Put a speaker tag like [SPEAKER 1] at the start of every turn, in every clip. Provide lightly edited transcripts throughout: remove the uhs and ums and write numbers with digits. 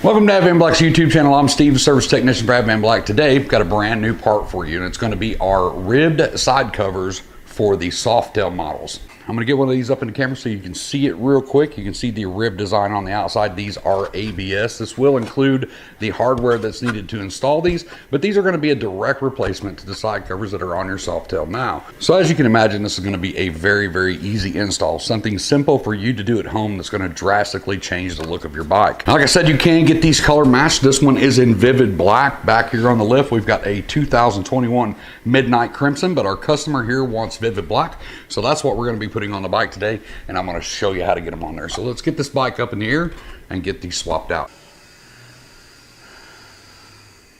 [SPEAKER 1] Welcome to Advanblack's YouTube channel. I'm Steve, service technician for Advanblack. Today, we've got a brand new part for you, and it's going to be our ribbed side covers for the Softail models. I'm going to get one of these up in the camera so you can see it real quick. You can see the rib design on the outside. These are ABS. This will include the hardware that's needed to install these, but these are going to be a direct replacement to the side covers that are on your Softail now. So as you can imagine, this is going to be a very, very easy install. Something simple for you to do at home that's going to drastically change the look of your bike. Like I said, you can get these color matched. This one is in vivid black. Back here on the lift, we've got a 2021 Midnight Crimson, but our customer here wants vivid black. So that's what we're going to be putting on the bike today, and I'm going to show you how to get them on there. So let's get this bike up in the air and get these swapped out.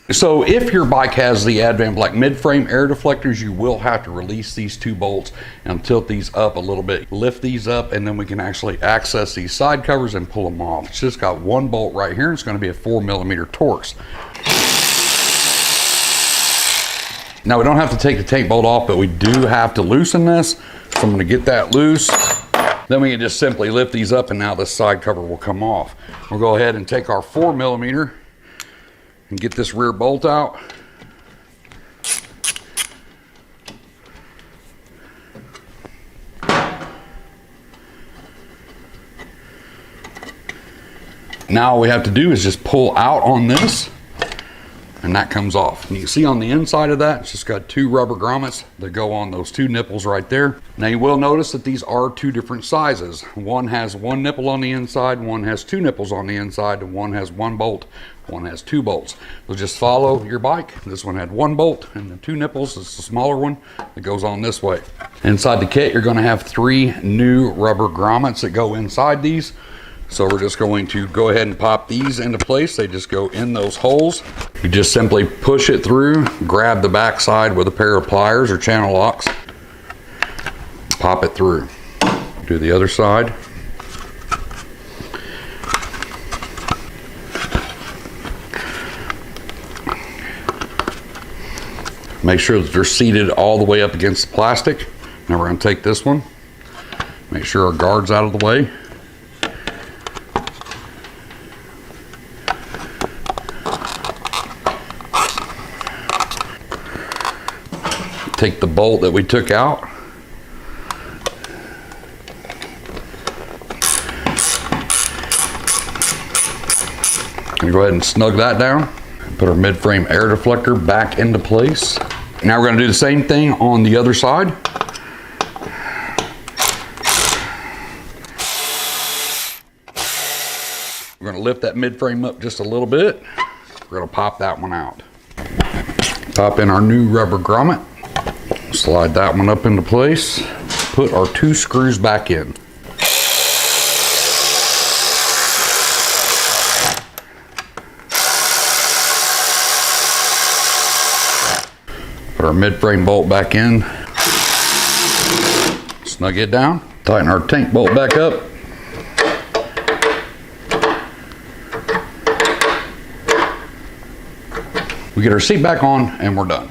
[SPEAKER 1] So if your bike has the Advanblack mid-frame air deflectors, you will have to release these two bolts and tilt these up a little bit. Lift these up, and then we can actually access these side covers and pull them off. It's just got one bolt right here. It's going to be a 4mm Torx. Now we don't have to take the tank bolt off, but we do have to loosen this. So I'm going to get that loose. Then we can just simply lift these up, and now this side cover will come off. We'll go ahead and take our 4mm and get this rear bolt out. Now all we have to do is just pull out on this, and that comes off. And you can see on the inside of that, it's just got two rubber grommets that go on those two nipples right there. Now you will notice that these are two different sizes. One has one nipple on the inside, one has two nipples on the inside, and one has one bolt, one has two bolts. So just follow your bike. This one had one bolt and the two nipples. This is the smaller one that goes on this way. Inside the kit, you're going to have three new rubber grommets that go inside these. So we're just going to go ahead and pop these into place. They just go in those holes. You just simply push it through, grab the back side with a pair of pliers or channel locks, pop it through. Do the other side. Make sure that they're seated all the way up against the plastic. Now we're going to take this one, make sure our guard's out of the way. Take the bolt that we took out. Gonna go ahead and snug that down. Put our mid-frame air deflector back into place. Now we're gonna do the same thing on the other side. We're gonna lift that mid-frame up just a little bit. We're gonna pop that one out. Pop in our new rubber grommet. Slide that one up into place. Put our two screws back in. Put our mid-frame bolt back in. Snug it down. Tighten our tank bolt back up. We get our seat back on, and we're done.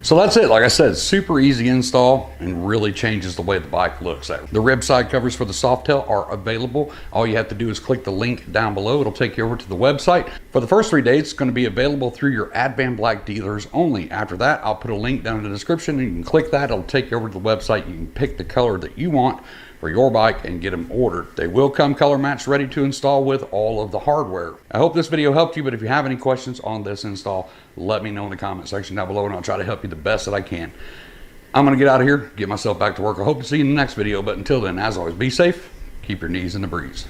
[SPEAKER 1] So that's it. Like I said, super easy install and really changes the way the bike looks. The rib side covers for the Softail are available. All you have to do is click the link down below. It'll take you over to the website. For the first 3 days, it's going to be available through your Advanblack dealers only. After that, I'll put a link down in the description, and you can click that. It'll take you over to the website. You can pick the color that you want for your bike and get them ordered. They will come color matched, ready to install with all of the hardware. I hope this video helped you, but if you have any questions on this install, let me know in the comment section down below, and I'll try to help you the best that I can. I'm gonna get out of here, get myself back to work. I hope to see you in the next video, but until then, as always, be safe, keep your knees in the breeze.